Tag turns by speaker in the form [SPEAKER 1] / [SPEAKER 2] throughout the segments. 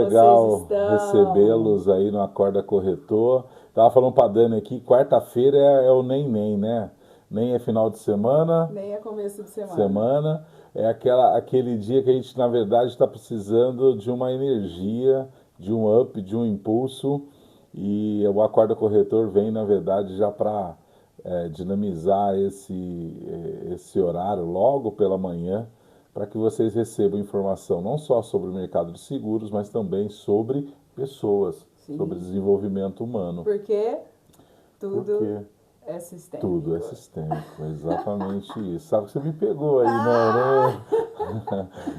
[SPEAKER 1] Legal
[SPEAKER 2] estão?
[SPEAKER 1] recebê-los aí no Acorda Corretor. Tava falando pra Dani aqui, quarta-feira é o nem, né? Nem é final de semana,
[SPEAKER 2] Nem é começo de semana.
[SPEAKER 1] semana. É aquele dia que a gente, na verdade, está precisando de uma energia, de um up, de um impulso. E o Acorda Corretor vem, na verdade, já para dinamizar esse horário logo pela manhã, para que vocês recebam informação não só sobre o mercado de seguros, mas também sobre pessoas, sobre
[SPEAKER 2] Sim.
[SPEAKER 1] desenvolvimento humano.
[SPEAKER 2] Porque tudo
[SPEAKER 1] Porque
[SPEAKER 2] é
[SPEAKER 1] tudo é
[SPEAKER 2] sistêmico.
[SPEAKER 1] sistêmico, exatamente isso. Sabe que você me pegou aí,
[SPEAKER 2] Ah!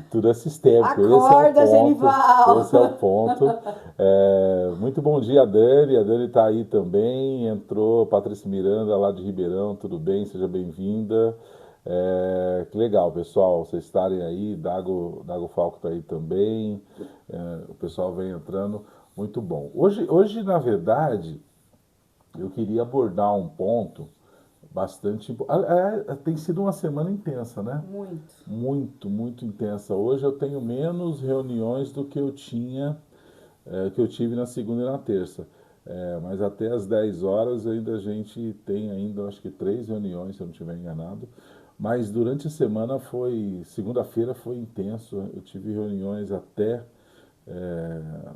[SPEAKER 1] tudo é sistêmico, esse é o
[SPEAKER 2] Acorda,
[SPEAKER 1] ponto,
[SPEAKER 2] Genival!
[SPEAKER 1] esse é o ponto. Muito bom dia, a Dani está aí também, entrou Patrícia Miranda lá de Ribeirão, tudo bem? Seja bem-vinda. Que legal, pessoal, vocês estarem aí, Dago Falco está aí também, o pessoal vem entrando, muito bom. Hoje, na verdade, eu queria abordar um ponto bastante. Tem sido uma semana intensa, né?
[SPEAKER 2] Muito.
[SPEAKER 1] Muito intensa. Hoje eu tenho menos reuniões do que eu tinha, que eu tive na segunda e na terça. Mas até às 10 horas ainda a gente tem ainda, acho que 3 reuniões, se eu não estiver enganado. Mas durante a semana segunda-feira foi intenso. Eu tive reuniões até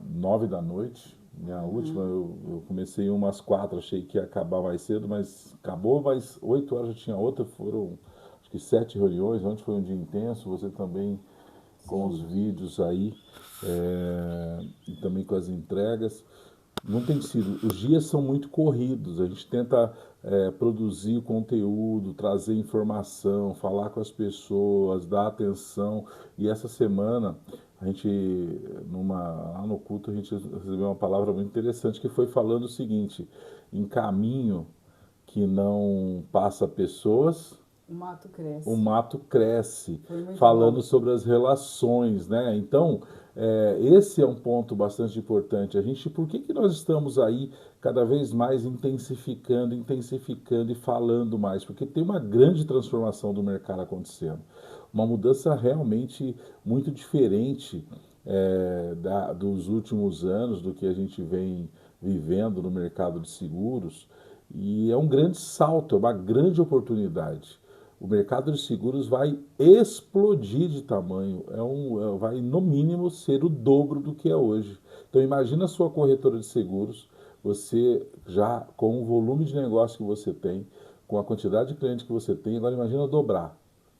[SPEAKER 1] 9 da noite. Minha última, eu comecei umas 4, achei que ia acabar mais cedo, mas acabou, mas 8 horas já tinha outra, foram acho que 7 reuniões, ontem foi um dia intenso, você também com os
[SPEAKER 2] Sim.
[SPEAKER 1] vídeos aí, e também com as entregas. Não tem sido. Os dias são muito corridos. A gente tenta produzir conteúdo, trazer informação, falar com as pessoas, dar atenção. E essa semana, a gente, lá no culto, a gente recebeu uma palavra muito interessante que foi falando o seguinte: em caminho que não passa pessoas,
[SPEAKER 2] O mato
[SPEAKER 1] o
[SPEAKER 2] cresce.
[SPEAKER 1] mato cresce,
[SPEAKER 2] Foi muito
[SPEAKER 1] falando
[SPEAKER 2] bom.
[SPEAKER 1] sobre as relações, né? Então, esse é um ponto bastante importante. Por que nós estamos aí cada vez mais intensificando e falando mais? Porque tem uma grande transformação do mercado acontecendo, uma mudança realmente muito diferente dos últimos anos, do que a gente vem vivendo no mercado de seguros. E é um grande salto, é uma grande oportunidade. O mercado de seguros vai explodir de tamanho, vai no mínimo ser o dobro do que é hoje. Então imagina a sua corretora de seguros, você já com o volume de negócio que você tem, com a quantidade de clientes que você tem, agora imagina dobrar.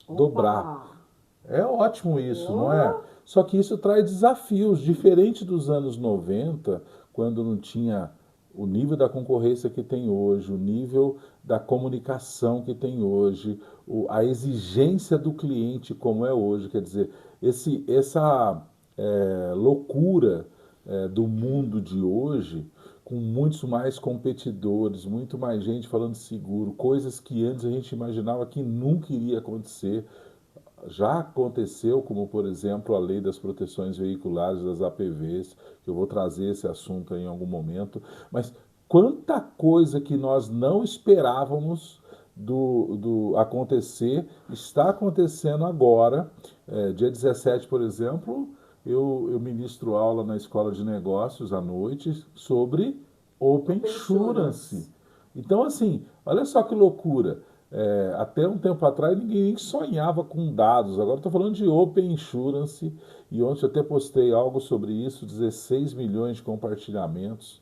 [SPEAKER 2] Opa!
[SPEAKER 1] Dobrar. É ótimo isso, não é?
[SPEAKER 2] Oh!
[SPEAKER 1] Só que isso traz desafios, diferente dos anos 90, quando não tinha o nível da concorrência que tem hoje, o nível da comunicação que tem hoje, a exigência do cliente como é hoje. Quer dizer, essa loucura do mundo de hoje, com muitos mais competidores, muito mais gente falando seguro, coisas que antes a gente imaginava que nunca iria acontecer, já aconteceu, como por exemplo a lei das proteções veiculares das APVs, que eu vou trazer esse assunto em algum momento, mas quanta coisa que nós não esperávamos do acontecer está acontecendo agora. Dia 17, por exemplo, eu ministro aula na escola de negócios à noite sobre Open
[SPEAKER 2] Open
[SPEAKER 1] Insurance.
[SPEAKER 2] Insurance.
[SPEAKER 1] Então, assim, olha só que loucura. Até um tempo atrás ninguém nem sonhava com dados. Agora estou falando de Open Insurance e ontem eu até postei algo sobre isso, 16 milhões de compartilhamentos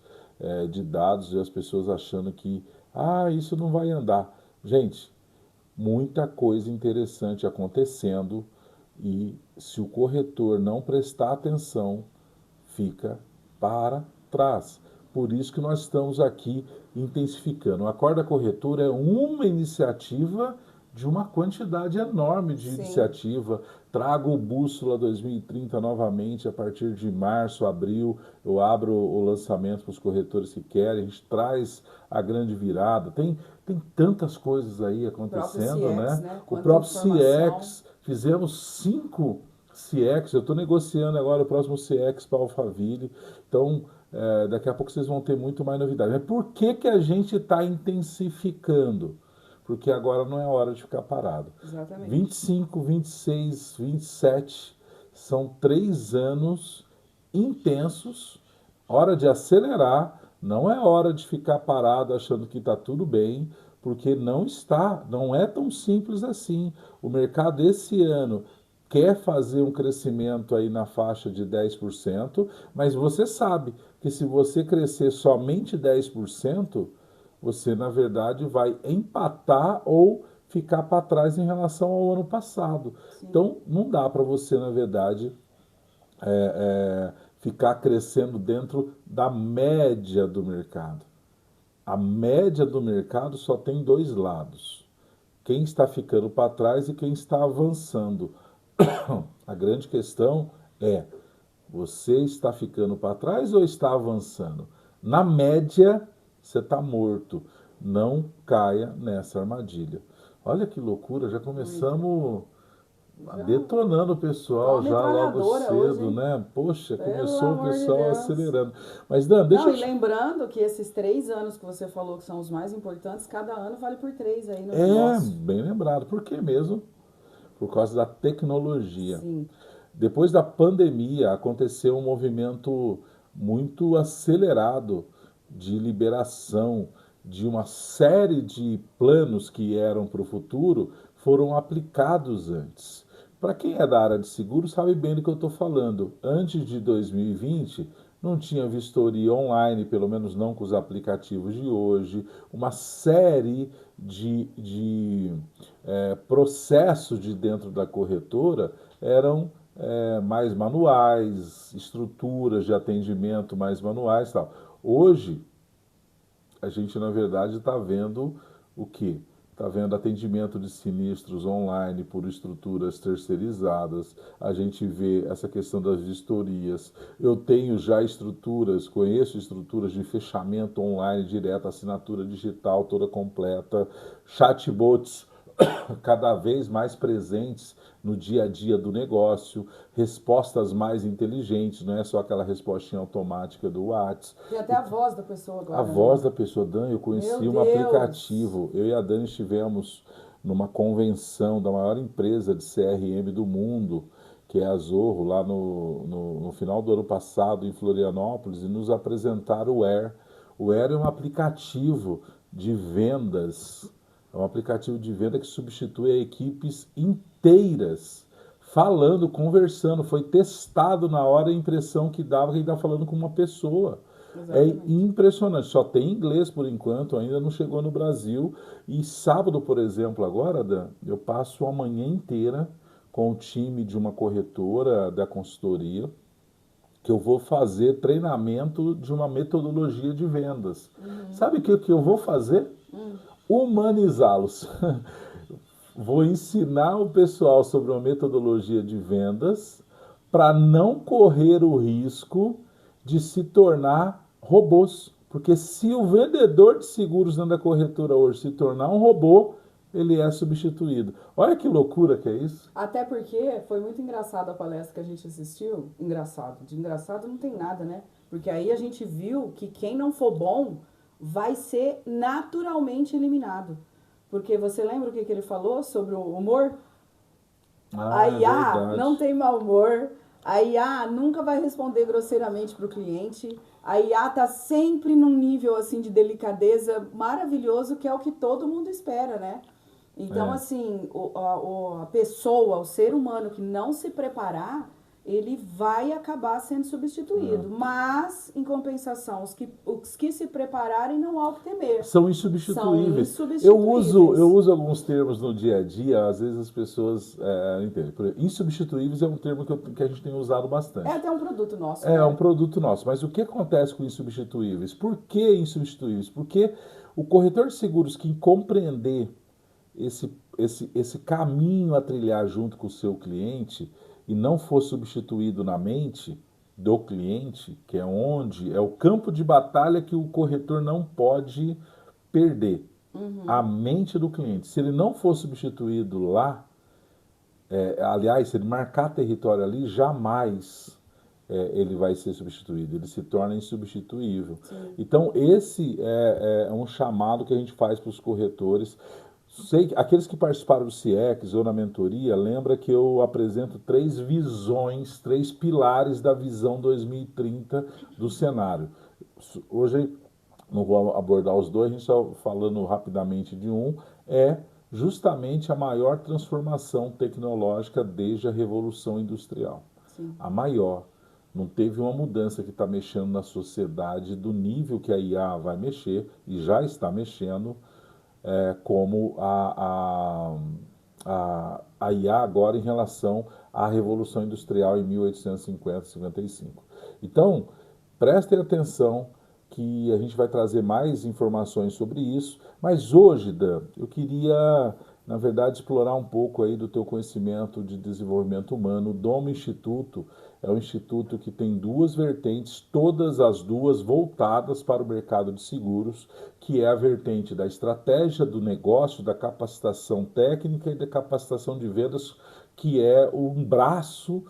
[SPEAKER 1] de dados e as pessoas achando que isso não vai andar. Gente, muita coisa interessante acontecendo e se o corretor não prestar atenção, fica para trás. Por isso que nós estamos aqui intensificando. O Acorda Corretora é uma iniciativa de uma quantidade enorme de
[SPEAKER 2] Sim.
[SPEAKER 1] iniciativa. Trago o Bússola 2030 novamente a partir de março, abril. Eu abro o lançamento para os corretores que querem. A gente traz a grande virada. Tem tantas coisas aí
[SPEAKER 2] O próprio
[SPEAKER 1] acontecendo,
[SPEAKER 2] CX,
[SPEAKER 1] né?
[SPEAKER 2] né?
[SPEAKER 1] O
[SPEAKER 2] Quanta
[SPEAKER 1] próprio
[SPEAKER 2] informação.
[SPEAKER 1] CX, fizemos 5 CX, eu estou negociando agora o próximo CX para a Alphaville, então daqui a pouco vocês vão ter muito mais novidades. Mas por que a gente está intensificando? Porque agora não é hora de ficar parado.
[SPEAKER 2] Exatamente.
[SPEAKER 1] 25, 26, 27 são 3 anos intensos, hora de acelerar, não é hora de ficar parado achando que está tudo bem, porque não está, não é tão simples assim. O mercado esse ano quer fazer um crescimento aí na faixa de 10%, mas você sabe que se você crescer somente 10%, você na verdade vai empatar ou ficar para trás em relação ao ano passado.
[SPEAKER 2] Sim.
[SPEAKER 1] Então não dá para você na verdade ficar crescendo dentro da média do mercado. A média do mercado só tem dois lados: quem está ficando para trás e quem está avançando. A grande questão é: você está ficando para trás ou está avançando? Na média, você está morto. Não caia nessa armadilha. Olha que loucura, já começamos detonando o pessoal já logo cedo,
[SPEAKER 2] hoje,
[SPEAKER 1] né? Poxa,
[SPEAKER 2] pelo
[SPEAKER 1] começou o
[SPEAKER 2] amor de
[SPEAKER 1] pessoal
[SPEAKER 2] Deus.
[SPEAKER 1] acelerando. Mas, Dan, deixa
[SPEAKER 2] Não,
[SPEAKER 1] eu
[SPEAKER 2] e lembrando que esses 3 anos que você falou que são os mais importantes, cada ano vale por 3 aí no negócio.
[SPEAKER 1] bem lembrado. Por que mesmo? Por causa da tecnologia.
[SPEAKER 2] Sim.
[SPEAKER 1] Depois da pandemia, aconteceu um movimento muito acelerado de liberação de uma série de planos que eram para o futuro, foram aplicados antes. Para quem é da área de seguro sabe bem do que eu estou falando. Antes de 2020, não tinha vistoria online, pelo menos não com os aplicativos de hoje. Uma série de processos de dentro da corretora eram mais manuais, estruturas de atendimento mais manuais e tal. Hoje, a gente na verdade está vendo o quê? Está vendo atendimento de sinistros online por estruturas terceirizadas, a gente vê essa questão das vistorias. Eu tenho já estruturas, conheço estruturas de fechamento online direto, assinatura digital toda completa, chatbots cada vez mais presentes no dia a dia do negócio, respostas mais inteligentes, não é só aquela respostinha automática do WhatsApp.
[SPEAKER 2] Tem até a voz da pessoa agora.
[SPEAKER 1] A voz da pessoa, Dan, eu conheci um aplicativo. Eu e a Dani estivemos numa convenção da maior empresa de CRM do mundo, que é a Zorro, lá no final do ano passado, em Florianópolis, e nos apresentaram o Air. O Air é um aplicativo de vendas, é um aplicativo de venda que substitui equipes inteiras, falando, conversando. Foi testado na hora a impressão que dava que ele estava falando com uma pessoa.
[SPEAKER 2] Exatamente.
[SPEAKER 1] É impressionante, só tem inglês por enquanto, ainda não chegou no Brasil. E sábado, por exemplo, agora, Dan, eu passo a manhã inteira com o time de uma corretora da consultoria, que eu vou fazer treinamento de uma metodologia de vendas. Sabe o que eu vou fazer? Humanizá-los. Vou ensinar o pessoal sobre uma metodologia de vendas para não correr o risco de se tornar robôs. Porque se o vendedor de seguros dentro da corretora hoje se tornar um robô, ele é substituído. Olha que loucura que é isso.
[SPEAKER 2] Até porque foi muito engraçado a palestra que a gente assistiu. Engraçado. De engraçado não tem nada, né? Porque aí a gente viu que quem não for bom vai ser naturalmente eliminado. Porque você lembra o que ele falou sobre o humor? A IA não tem mau humor. A IA nunca vai responder grosseiramente para o cliente. A IA está sempre num nível assim de delicadeza maravilhoso, que é o que todo mundo espera, né? Então, assim, a pessoa, o ser humano que não se preparar, ele vai acabar sendo substituído. Mas, em compensação, os que se prepararem não há o que temer.
[SPEAKER 1] São insubstituíveis.
[SPEAKER 2] São insubstituíveis.
[SPEAKER 1] Eu uso alguns termos no dia a dia, às vezes as pessoas não entendem. Por exemplo, insubstituíveis é um termo que a gente tem usado bastante.
[SPEAKER 2] É até um produto nosso.
[SPEAKER 1] É um produto nosso. Mas o que acontece com insubstituíveis? Por que insubstituíveis? Porque o corretor de seguros que compreender esse caminho a trilhar junto com o seu cliente e não for substituído na mente do cliente, que é onde é o campo de batalha que o corretor não pode perder. A mente do cliente. Se ele não for substituído lá, aliás, se ele marcar território ali, jamais ele vai ser substituído. Ele se torna insubstituível.
[SPEAKER 2] Sim.
[SPEAKER 1] Então, esse é um chamado que a gente faz para os corretores. Sei que aqueles que participaram do CIEX ou na mentoria, lembra que eu apresento 3 visões, 3 pilares da visão 2030 do cenário. Hoje não vou abordar os dois, a gente só falando rapidamente de um, é justamente a maior transformação tecnológica desde a Revolução Industrial.
[SPEAKER 2] Sim.
[SPEAKER 1] A maior. Não teve uma mudança que está mexendo na sociedade do nível que a IA vai mexer, e já está mexendo, como a IA agora em relação à Revolução Industrial em 1850-55. Então, prestem atenção que a gente vai trazer mais informações sobre isso, mas hoje, Dan, eu queria, na verdade, explorar um pouco aí do teu conhecimento de desenvolvimento humano. O Domo Instituto é um instituto que tem 2 vertentes, todas as 2 voltadas para o mercado de seguros, que é a vertente da estratégia do negócio, da capacitação técnica e da capacitação de vendas, que é um braço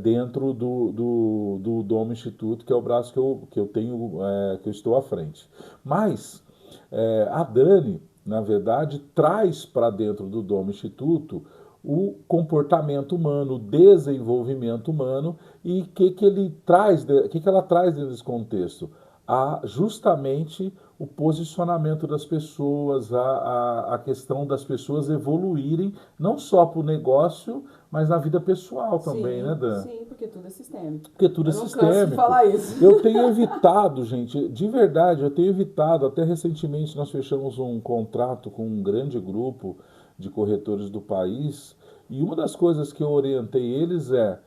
[SPEAKER 1] dentro do Domo Instituto, que é o braço que eu tenho, que eu estou à frente. Mas a Dani, na verdade, traz para dentro do Domo Instituto o comportamento humano, o desenvolvimento humano, e o que ela traz dentro desse contexto? Justamente o posicionamento das pessoas, a questão das pessoas evoluírem, não só para o negócio, mas na vida pessoal também,
[SPEAKER 2] Sim,
[SPEAKER 1] né, Dan?
[SPEAKER 2] sim, porque tudo é sistêmico.
[SPEAKER 1] Porque tudo é
[SPEAKER 2] Eu não canso de
[SPEAKER 1] sistêmico.
[SPEAKER 2] falar isso.
[SPEAKER 1] Eu tenho evitado, gente, de verdade, eu tenho evitado. Até recentemente nós fechamos um contrato com um grande grupo de corretores do país, e uma das coisas que eu orientei eles é: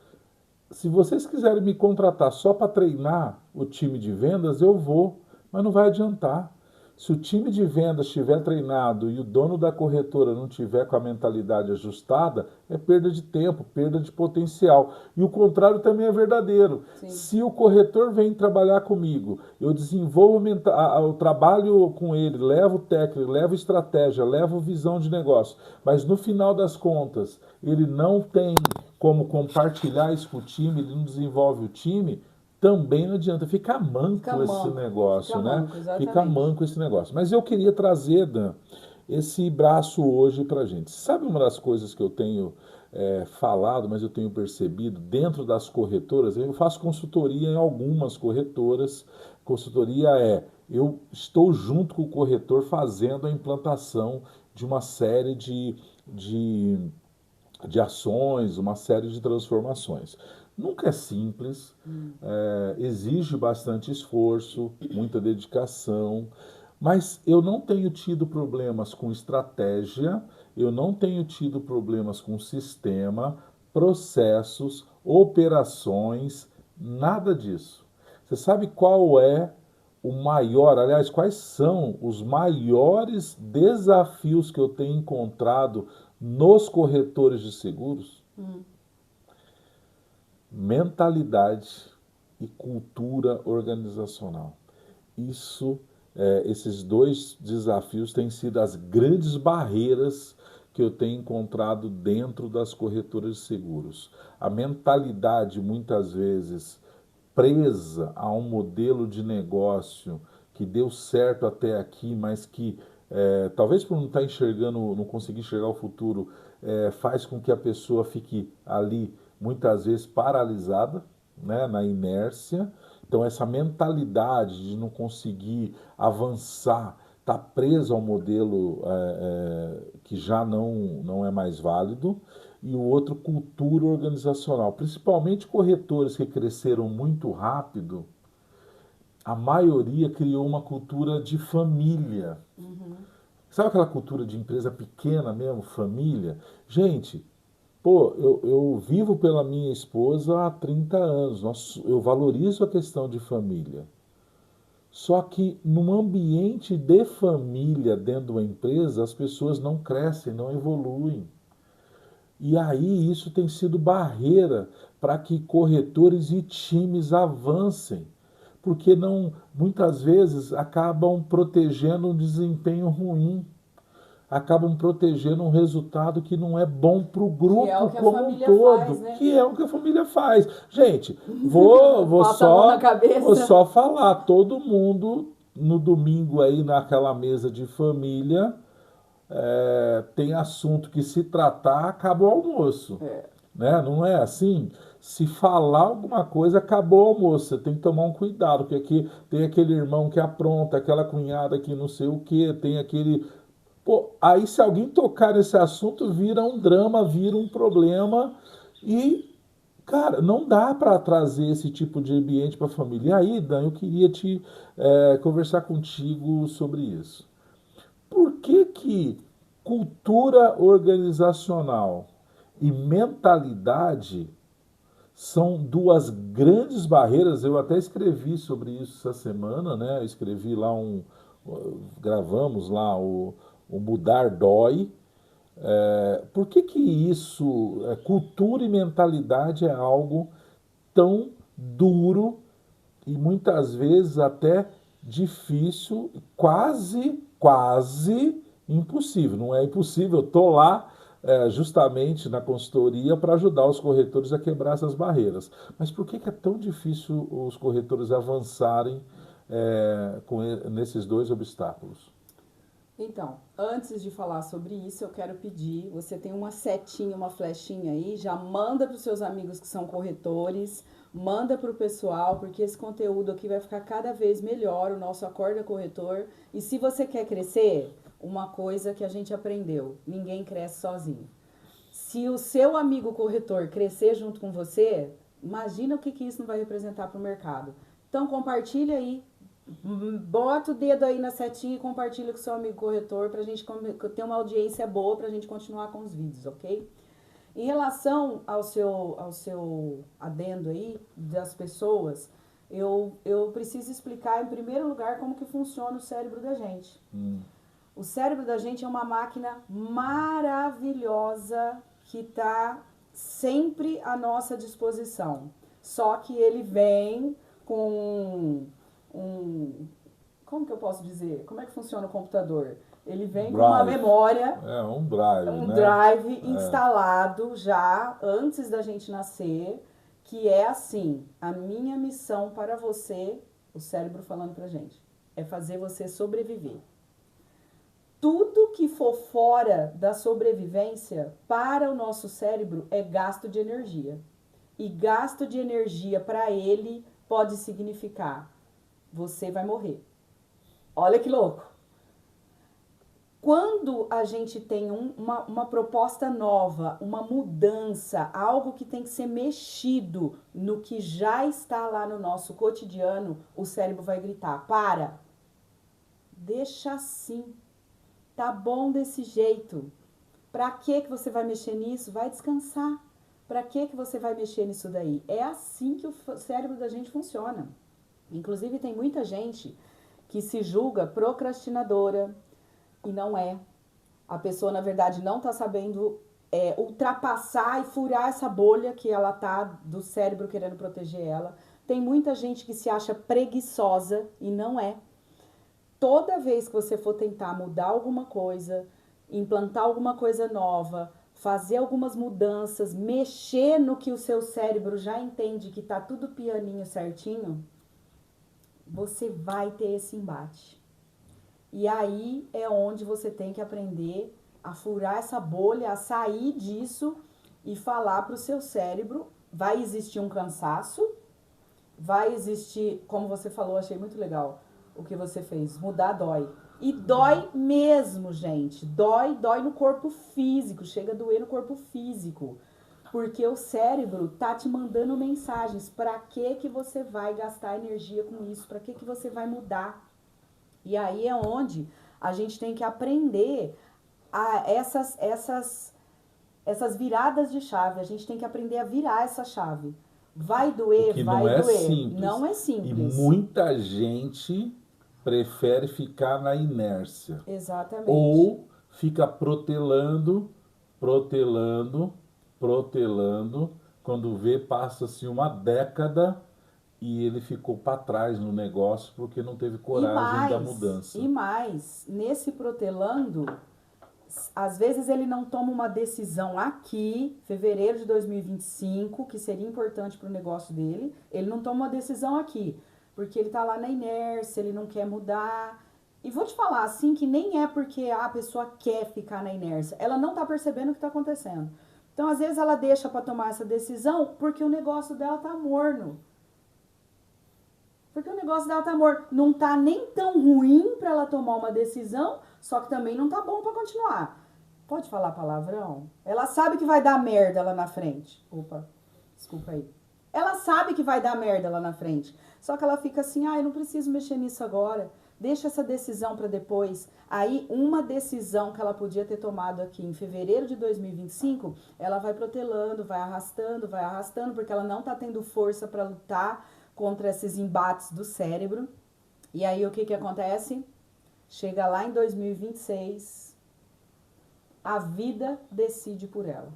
[SPEAKER 1] se vocês quiserem me contratar só para treinar o time de vendas, eu vou, mas não vai adiantar. Se o time de vendas estiver treinado e o dono da corretora não tiver com a mentalidade ajustada, é perda de tempo, perda de potencial. E o contrário também é verdadeiro.
[SPEAKER 2] Sim.
[SPEAKER 1] Se o corretor vem trabalhar comigo, eu desenvolvo o trabalho com ele, levo técnica, levo estratégia, levo visão de negócio, mas no final das contas ele não tem como compartilhar isso com o time, ele não desenvolve o time, também não adianta, fica manco esse negócio, né? Fica manco esse negócio. Mas eu queria trazer, Dan, esse braço hoje pra gente. Sabe uma das coisas que eu tenho falado, mas eu tenho percebido dentro das corretoras? Eu faço consultoria em algumas corretoras. Consultoria eu estou junto com o corretor fazendo a implantação de uma série de ações, uma série de transformações. Nunca é simples, exige bastante esforço, muita dedicação, mas eu não tenho tido problemas com estratégia, eu não tenho tido problemas com sistema, processos, operações, nada disso. Você sabe qual é aliás, quais são os maiores desafios que eu tenho encontrado nos corretores de seguros? Mentalidade e cultura organizacional. Esses 2 desafios têm sido as grandes barreiras que eu tenho encontrado dentro das corretoras de seguros. A mentalidade, muitas vezes, presa a um modelo de negócio que deu certo até aqui, mas que talvez por não estar enxergando, não conseguir enxergar o futuro, faz com que a pessoa fique ali muitas vezes paralisada, né, na inércia. Então essa mentalidade de não conseguir avançar, está preso ao modelo que já não é mais válido. E o outro, cultura organizacional. Principalmente corretores que cresceram muito rápido, a maioria criou uma cultura de família. Sabe aquela cultura de empresa pequena mesmo, família? Gente, eu vivo pela minha esposa há 30 anos, eu valorizo a questão de família. Só que num ambiente de família dentro de uma empresa, as pessoas não crescem, não evoluem. E aí isso tem sido barreira para que corretores e times avancem, porque muitas vezes acabam protegendo um desempenho ruim, acabam protegendo um resultado que não é bom para o grupo como um todo,
[SPEAKER 2] faz, né?
[SPEAKER 1] que é o que a família faz. Gente, vou só falar, todo mundo no domingo aí naquela mesa de família tem assunto que se tratar, acaba o almoço.
[SPEAKER 2] É.
[SPEAKER 1] Né? Não é assim? Se falar alguma coisa, acabou o almoço. Você tem que tomar um cuidado, porque aqui tem aquele irmão que apronta, aquela cunhada que não sei o quê, tem aquele. Pô, aí se alguém tocar nesse assunto, vira um drama, vira um problema e, cara, não dá para trazer esse tipo de ambiente para a família. E aí, Dan, eu queria conversar contigo sobre isso. Por que que cultura organizacional e mentalidade são duas grandes barreiras? Eu até escrevi sobre isso essa semana, né? Eu escrevi lá gravamos lá o Mudar Dói. Por que que isso, cultura e mentalidade é algo tão duro e muitas vezes até difícil, quase impossível. Não é impossível, eu estou lá justamente na consultoria para ajudar os corretores a quebrar essas barreiras. Mas por que que é tão difícil os corretores avançarem nesses dois obstáculos?
[SPEAKER 2] Então, antes de falar sobre isso, eu quero pedir, você tem uma setinha, uma flechinha aí, já manda para os seus amigos que são corretores, manda para o pessoal, porque esse conteúdo aqui vai ficar cada vez melhor, o nosso Acorda Corretor. E se você quer crescer, uma coisa que a gente aprendeu, ninguém cresce sozinho. Se o seu amigo corretor crescer junto com você, imagina o que que isso não vai representar para o mercado. Então, compartilha aí, bota o dedo aí na setinha e compartilha com o seu amigo corretor pra gente ter uma audiência boa pra gente continuar com os vídeos, ok? Em relação ao seu adendo aí das pessoas, eu preciso explicar em primeiro lugar como que funciona o cérebro da gente. O cérebro da gente é uma máquina maravilhosa que está sempre à nossa disposição. Só que ele vem com como que eu posso dizer? Como é que funciona o computador? Ele vem com uma memória,
[SPEAKER 1] Um drive,
[SPEAKER 2] um
[SPEAKER 1] né?
[SPEAKER 2] drive instalado já antes da gente nascer, que é assim, a minha missão para você, o cérebro falando pra gente, é fazer você sobreviver. Tudo que for fora da sobrevivência para o nosso cérebro é gasto de energia. E gasto de energia para ele pode significar você vai morrer. Olha que louco. Quando a gente tem uma proposta nova, uma mudança, algo que tem que ser mexido no que já está lá no nosso cotidiano, o cérebro vai gritar, para, deixa assim, tá bom desse jeito. Pra que você vai mexer nisso? Vai descansar. Pra que você vai mexer nisso daí? É assim que o cérebro da gente funciona. Inclusive tem muita gente que se julga procrastinadora e não é. A pessoa, na verdade, não está sabendo ultrapassar e furar essa bolha que ela tá do cérebro querendo proteger ela. Tem muita gente que se acha preguiçosa e não é. Toda vez que você for tentar mudar alguma coisa, implantar alguma coisa nova, fazer algumas mudanças, mexer no que o seu cérebro já entende que tá tudo pianinho certinho, você vai ter esse embate. E aí é onde você tem que aprender a furar essa bolha, a sair disso e falar para o seu cérebro, vai existir um cansaço, vai existir, como você falou, achei muito legal o que você fez, mudar dói. E dói mesmo, gente. Dói no corpo físico, chega a doer no corpo físico. Porque o cérebro tá te mandando mensagens. Pra que você vai gastar energia com isso? Pra que você vai mudar? E aí é onde a gente tem que aprender essas viradas de chave. A gente tem que aprender a virar essa chave. Vai doer, vai doer. Não é simples.
[SPEAKER 1] E muita gente prefere ficar na inércia.
[SPEAKER 2] Exatamente.
[SPEAKER 1] Ou fica protelando, quando vê, passa-se uma década e ele ficou para trás no negócio porque não teve coragem da mudança.
[SPEAKER 2] E mais, nesse protelando, às vezes ele não toma uma decisão aqui, fevereiro de 2025, que seria importante para o negócio dele, ele não toma uma decisão aqui, porque ele tá lá na inércia, ele não quer mudar. E vou te falar assim que nem é porque a pessoa quer ficar na inércia, ela não tá percebendo o que tá acontecendo. Então, às vezes, ela deixa para tomar essa decisão porque o negócio dela tá morno. Porque o negócio dela tá morno. Não tá nem tão ruim para ela tomar uma decisão, só que também não tá bom para continuar. Pode falar palavrão? Ela sabe que vai dar merda lá na frente. Opa, desculpa aí. Ela sabe que vai dar merda lá na frente. Só que ela fica assim, eu não preciso mexer nisso agora. Deixa essa decisão para depois. Aí, uma decisão que ela podia ter tomado aqui em fevereiro de 2025, ela vai protelando, vai arrastando, porque ela não tá tendo força para lutar contra esses embates do cérebro. E aí, o que que acontece? Chega lá em 2026, a vida decide por ela.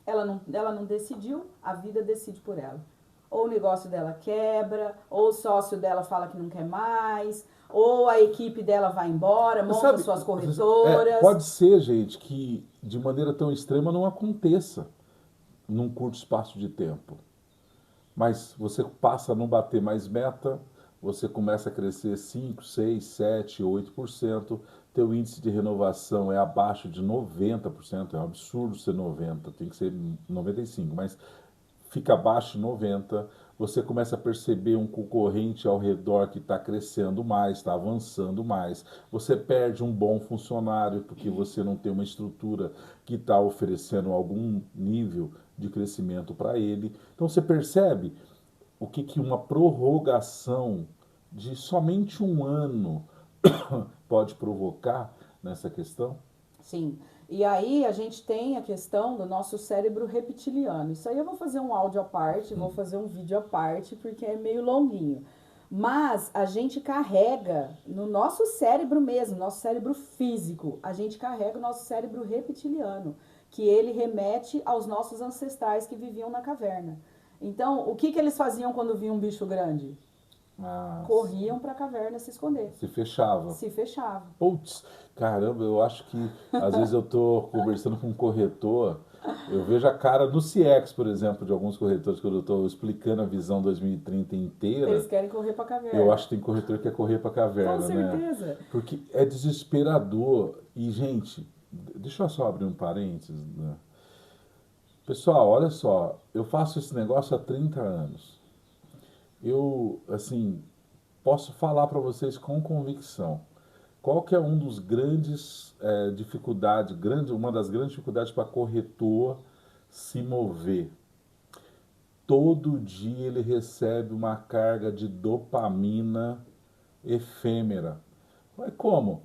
[SPEAKER 2] Ela não decidiu, a vida decide por ela. Ou o negócio dela quebra, ou o sócio dela fala que não quer mais, ou a equipe dela vai embora, monta suas corretoras.
[SPEAKER 1] Pode ser, gente, que de maneira tão extrema não aconteça num curto espaço de tempo. Mas você passa a não bater mais meta, você começa a crescer 5, 6, 7, 8%, teu índice de renovação é abaixo de 90%, é um absurdo ser 90%, tem que ser 95%, mas fica abaixo de 90%, você começa a perceber um concorrente ao redor que está crescendo mais, está avançando mais, você perde um bom funcionário porque você não tem uma estrutura que está oferecendo algum nível de crescimento para ele. Então você percebe o que uma prorrogação de somente um ano pode provocar nessa questão?
[SPEAKER 2] Sim. E aí a gente tem a questão do nosso cérebro reptiliano. Isso aí eu vou fazer um áudio à parte, vou fazer um vídeo à parte, porque é meio longuinho. Mas a gente carrega no nosso cérebro mesmo, nosso cérebro físico, a gente carrega o nosso cérebro reptiliano, que ele remete aos nossos ancestrais que viviam na caverna. Então, o que eles faziam quando viam um bicho grande? Corriam para a caverna se esconder.
[SPEAKER 1] Se fechava.
[SPEAKER 2] Se fechava.
[SPEAKER 1] Putz, caramba, eu acho que às vezes eu tô conversando com um corretor, eu vejo a cara no CX, por exemplo, de alguns corretores, quando eu estou explicando a visão 2030 inteira.
[SPEAKER 2] Eles querem correr para a caverna.
[SPEAKER 1] Eu acho que tem corretor que quer correr para a caverna,
[SPEAKER 2] Com certeza.
[SPEAKER 1] né? Porque é desesperador. E, gente, deixa eu só abrir um parênteses, né? Pessoal, olha só, eu faço esse negócio há 30 anos. Eu, assim, posso falar para vocês com convicção. Qual que é um dos grandes dificuldades, uma das grandes dificuldades para corretor se mover? Todo dia ele recebe uma carga de dopamina efêmera. Mas como?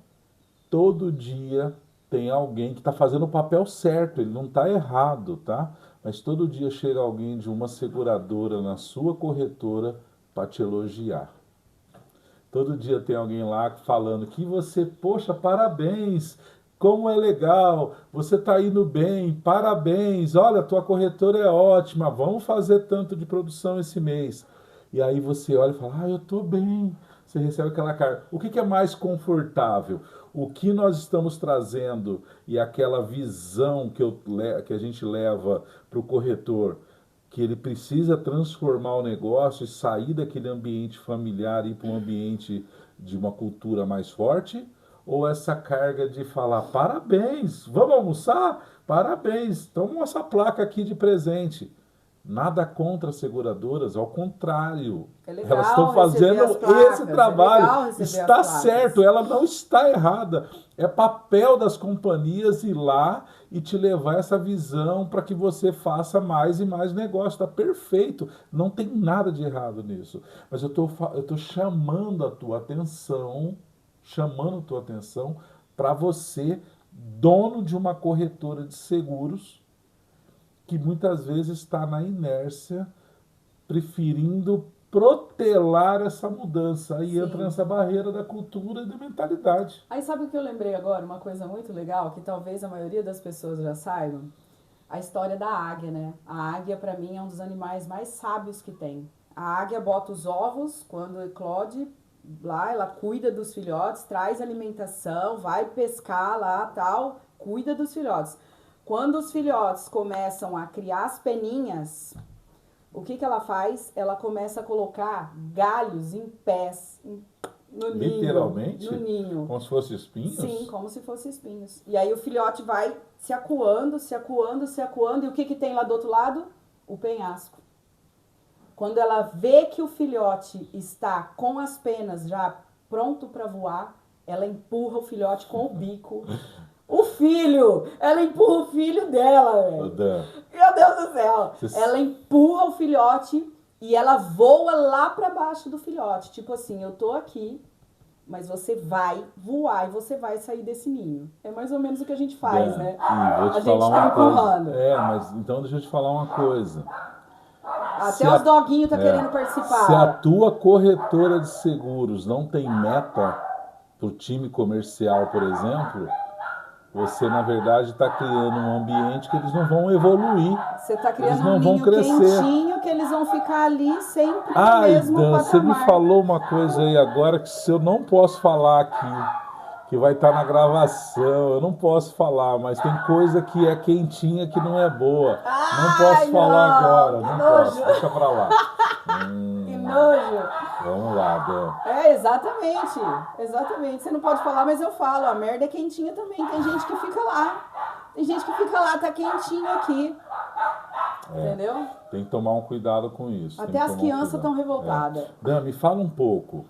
[SPEAKER 1] Todo dia tem alguém que está fazendo o papel certo, ele não está errado, tá? Mas todo dia chega alguém de uma seguradora na sua corretora para te elogiar. Todo dia tem alguém lá falando que você, poxa, parabéns, como é legal, você está indo bem, parabéns, olha, tua corretora é ótima, vamos fazer tanto de produção esse mês. E aí você olha e fala, eu estou bem. Você recebe aquela carga. O que é mais confortável? O que nós estamos trazendo e aquela visão que a gente leva para o corretor, que ele precisa transformar o negócio e sair daquele ambiente familiar e ir para um ambiente de uma cultura mais forte? Ou essa carga de falar, parabéns, vamos almoçar? Parabéns, toma essa placa aqui de presente. Nada contra as seguradoras, ao contrário. Elas estão fazendo esse trabalho. Está certo, ela não está errada. É papel das companhias ir lá e te levar essa visão para que você faça mais e mais negócio. Está perfeito. Não tem nada de errado nisso. Mas eu estou chamando a tua atenção, para você, dono de uma corretora de seguros, que muitas vezes está na inércia, preferindo protelar essa mudança. Aí entra nessa barreira da cultura e da mentalidade.
[SPEAKER 2] Aí sabe o que eu lembrei agora? Uma coisa muito legal, que talvez a maioria das pessoas já saibam. A história da águia, né? A águia, para mim, é um dos animais mais sábios que tem. A águia bota os ovos, quando eclode, lá ela cuida dos filhotes, traz alimentação, vai pescar lá, tal, cuida dos filhotes. Quando os filhotes começam a criar as peninhas, o que ela faz? Ela começa a colocar galhos em pés, No ninho.
[SPEAKER 1] Literalmente?
[SPEAKER 2] No ninho.
[SPEAKER 1] Como se fosse espinhos?
[SPEAKER 2] Sim, como se fosse espinhos. E aí o filhote vai se acuando, se acuando, se acuando. E o que que tem lá do outro lado? O penhasco. Quando ela vê que o filhote está com as penas já pronto para voar, ela empurra o filhote com o bico. O filho! Ela empurra o filho dela, velho. Meu Deus do céu! Ela empurra o filhote e ela voa lá para baixo do filhote. Tipo assim, eu tô aqui, mas você vai voar e você vai sair desse ninho. É mais ou menos o que a gente faz, né?
[SPEAKER 1] Vou te
[SPEAKER 2] A gente
[SPEAKER 1] falar
[SPEAKER 2] tá
[SPEAKER 1] uma
[SPEAKER 2] empurrando.
[SPEAKER 1] coisa. Mas então deixa eu te falar uma coisa.
[SPEAKER 2] Até os doguinhos tá querendo participar.
[SPEAKER 1] Se a tua corretora de seguros não tem meta pro time comercial, por exemplo, você na verdade está criando um ambiente que eles não vão evoluir.
[SPEAKER 2] Você está criando
[SPEAKER 1] eles não
[SPEAKER 2] um
[SPEAKER 1] vão
[SPEAKER 2] ninho
[SPEAKER 1] crescer.
[SPEAKER 2] Quentinho que eles vão ficar ali sempre no mesmo
[SPEAKER 1] Dan,
[SPEAKER 2] patamar.
[SPEAKER 1] você me falou uma coisa aí agora que se eu não posso falar aqui, que vai estar na gravação, eu não posso falar, mas tem coisa que é quentinha que não é boa. Não posso falar agora, não posso, deixa pra lá.
[SPEAKER 2] Que nojo.
[SPEAKER 1] Vamos lá, Dan.
[SPEAKER 2] Exatamente, exatamente. Você não pode falar, mas eu falo, a merda é quentinha também, tem gente que fica lá. Tem gente que fica lá, tá quentinho aqui. Entendeu?
[SPEAKER 1] Tem que tomar um cuidado com isso.
[SPEAKER 2] Até as crianças estão revoltadas.
[SPEAKER 1] Dan, me fala um pouco.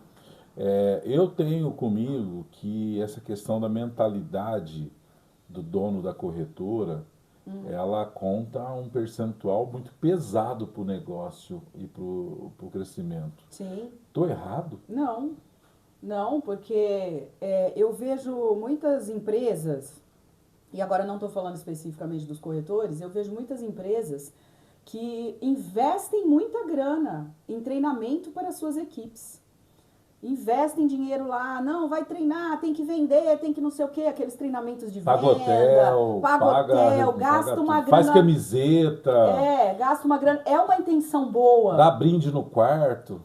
[SPEAKER 1] Eu tenho comigo que essa questão da mentalidade do dono da corretora, ela conta um percentual muito pesado para o negócio e para o crescimento.
[SPEAKER 2] Sim.
[SPEAKER 1] Tô errado?
[SPEAKER 2] Não, porque eu vejo muitas empresas, e agora não estou falando especificamente dos corretores, eu vejo muitas empresas que investem muita grana em treinamento para suas equipes. Investem dinheiro lá, não, vai treinar, tem que vender, tem que não sei o quê, aqueles treinamentos de
[SPEAKER 1] paga
[SPEAKER 2] venda,
[SPEAKER 1] hotel,
[SPEAKER 2] gasta uma grana.
[SPEAKER 1] Faz camiseta.
[SPEAKER 2] Gasta uma grana. É uma intenção boa.
[SPEAKER 1] Dá brinde no quarto.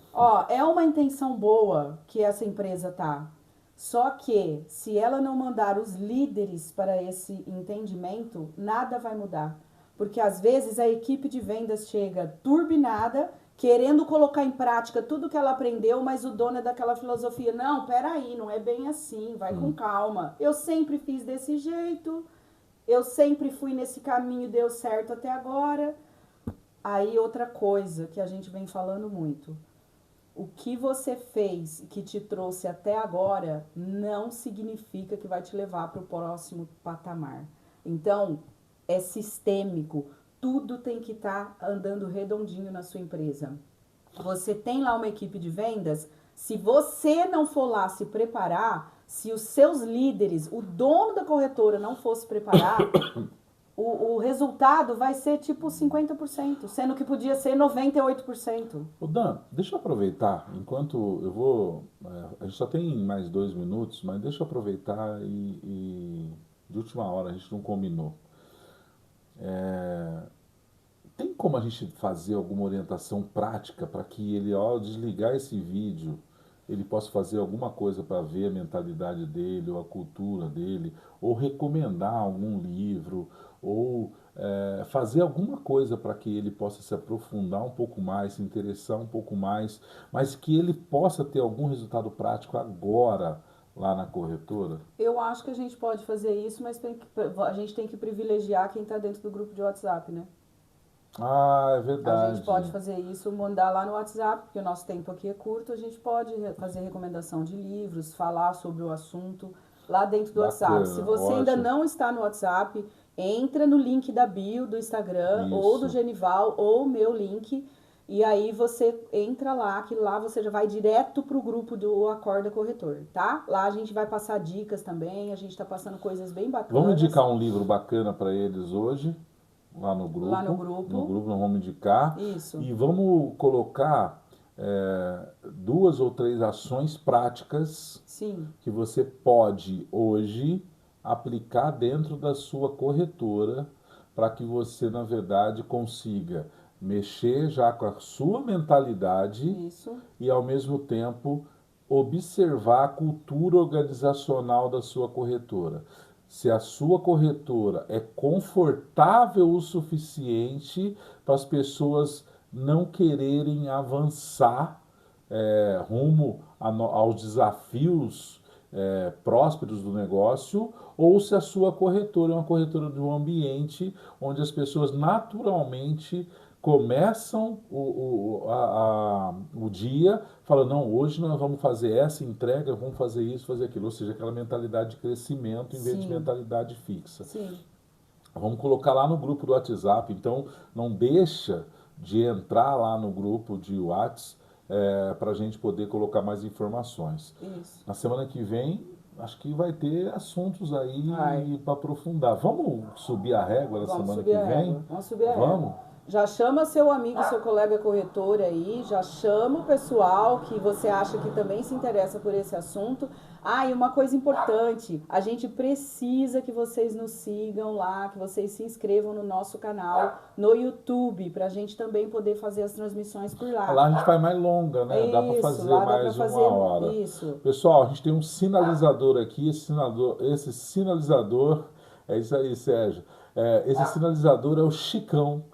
[SPEAKER 2] É uma intenção boa que essa empresa tá. Só que, se ela não mandar os líderes para esse entendimento, nada vai mudar. Porque às vezes a equipe de vendas chega turbinada, querendo colocar em prática tudo que ela aprendeu, mas o dono é daquela filosofia, não, peraí, não é bem assim, vai com calma. Eu sempre fiz desse jeito, eu sempre fui nesse caminho, deu certo até agora. Aí outra coisa que a gente vem falando muito, o que você fez que te trouxe até agora não significa que vai te levar para o próximo patamar. Então, é sistêmico. Tudo tem que estar andando redondinho na sua empresa. Você tem lá uma equipe de vendas, se você não for lá se preparar, se os seus líderes, o dono da corretora não for se preparar, o resultado vai ser tipo 50%, sendo que podia ser 98%.
[SPEAKER 1] Dan, deixa eu aproveitar, enquanto eu vou... a gente só tem mais 2 minutos, mas deixa eu aproveitar e de última hora, a gente não combinou. Tem como a gente fazer alguma orientação prática para que ele, ao desligar esse vídeo, ele possa fazer alguma coisa para ver a mentalidade dele, ou a cultura dele, ou recomendar algum livro, ou fazer alguma coisa para que ele possa se aprofundar um pouco mais, se interessar um pouco mais, mas que ele possa ter algum resultado prático agora, lá na corretora?
[SPEAKER 2] Eu acho que a gente pode fazer isso, mas a gente tem que privilegiar quem está dentro do grupo de WhatsApp, né?
[SPEAKER 1] É verdade.
[SPEAKER 2] A gente pode fazer isso, mandar lá no WhatsApp, porque o nosso tempo aqui é curto, a gente pode fazer recomendação de livros, falar sobre o assunto lá dentro do WhatsApp. Se você ainda não está no WhatsApp, entra no link da bio do Instagram, ou do Genival, ou o meu link, e aí você entra lá, que lá você já vai direto pro grupo do Acorda Corretor, tá? Lá a gente vai passar dicas também, a gente tá passando coisas bem bacanas.
[SPEAKER 1] Vamos indicar um livro bacana para eles hoje, lá no grupo.
[SPEAKER 2] Lá no grupo.
[SPEAKER 1] No grupo nós vamos indicar.
[SPEAKER 2] Isso.
[SPEAKER 1] E vamos colocar 2 ou 3 ações práticas.
[SPEAKER 2] Sim.
[SPEAKER 1] Que você pode hoje aplicar dentro da sua corretora para que você, na verdade, consiga mexer já com a sua mentalidade.
[SPEAKER 2] Isso.
[SPEAKER 1] E, ao mesmo tempo, observar a cultura organizacional da sua corretora. Se a sua corretora é confortável o suficiente para as pessoas não quererem avançar rumo aos desafios prósperos do negócio, ou se a sua corretora é uma corretora de um ambiente onde as pessoas naturalmente começam o dia falando, não, hoje nós vamos fazer essa entrega, vamos fazer isso, fazer aquilo. Ou seja, aquela mentalidade de crescimento em vez de
[SPEAKER 2] Sim.
[SPEAKER 1] mentalidade fixa.
[SPEAKER 2] Sim.
[SPEAKER 1] Vamos colocar lá no grupo do WhatsApp, então não deixa de entrar lá no grupo de WhatsApp para a gente poder colocar mais informações.
[SPEAKER 2] Isso.
[SPEAKER 1] Na semana que vem, acho que vai ter assuntos aí
[SPEAKER 2] Ai.
[SPEAKER 1] para aprofundar. Vamos subir a régua na
[SPEAKER 2] Vamos
[SPEAKER 1] semana
[SPEAKER 2] subir
[SPEAKER 1] que
[SPEAKER 2] a
[SPEAKER 1] vem?
[SPEAKER 2] régua. Vamos subir a
[SPEAKER 1] Vamos?
[SPEAKER 2] régua. Já chama seu amigo, seu colega corretor aí, já chama o pessoal que você acha que também se interessa por esse assunto. Ah, e uma coisa importante, a gente precisa que vocês nos sigam lá, que vocês se inscrevam no nosso canal no YouTube, pra gente também poder fazer as transmissões por lá.
[SPEAKER 1] Lá a gente faz mais longa, né? Dá para fazer
[SPEAKER 2] lá dá
[SPEAKER 1] mais
[SPEAKER 2] pra
[SPEAKER 1] uma
[SPEAKER 2] fazer
[SPEAKER 1] hora.
[SPEAKER 2] isso.
[SPEAKER 1] Pessoal, a gente tem um sinalizador aqui, esse sinalizador, é isso aí, Sérgio. Esse sinalizador é o Chicão.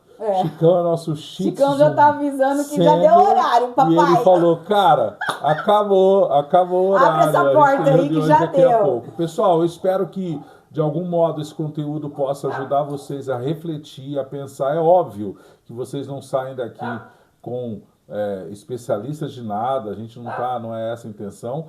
[SPEAKER 1] Chicão é nosso
[SPEAKER 2] Chicão já tá avisando que já deu horário, papai.
[SPEAKER 1] E ele falou, cara, acabou o horário.
[SPEAKER 2] Abre essa porta aí que já
[SPEAKER 1] daqui a
[SPEAKER 2] deu.
[SPEAKER 1] pouco. Pessoal, eu espero que de algum modo esse conteúdo possa ajudar vocês a refletir, a pensar. É óbvio que vocês não saem daqui com especialistas de nada, a gente não é essa a intenção,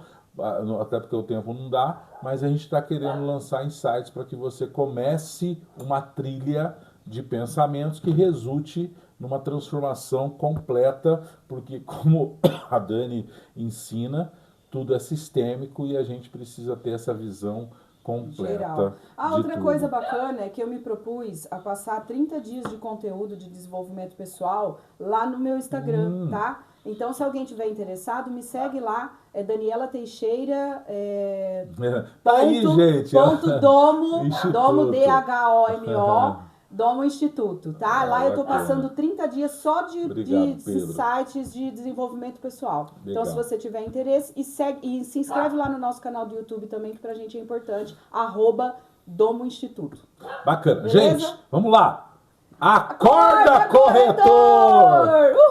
[SPEAKER 1] até porque o tempo não dá, mas a gente está querendo lançar insights para que você comece uma trilha de pensamentos que resulte numa transformação completa, porque como a Dani ensina, tudo é sistêmico e a gente precisa ter essa visão completa.
[SPEAKER 2] Geral. Outra
[SPEAKER 1] tudo.
[SPEAKER 2] coisa bacana é que eu me propus a passar 30 dias de conteúdo de desenvolvimento pessoal lá no meu Instagram, tá? Então, se alguém tiver interessado, me segue lá, é Daniela Teixeira,
[SPEAKER 1] tá aí, gente.
[SPEAKER 2] Domo,
[SPEAKER 1] Instituto.
[SPEAKER 2] Domo, DHOMO, Domo Instituto, tá? Lá eu tô
[SPEAKER 1] bacana.
[SPEAKER 2] passando 30 dias só de
[SPEAKER 1] Pedro.
[SPEAKER 2] sites de desenvolvimento pessoal.
[SPEAKER 1] Legal.
[SPEAKER 2] Então, se você tiver interesse, e se inscreve lá no nosso canal do YouTube também, que pra gente é importante, @Domo Instituto.
[SPEAKER 1] Bacana.
[SPEAKER 2] Beleza?
[SPEAKER 1] Gente, vamos lá. Acorda, corretor!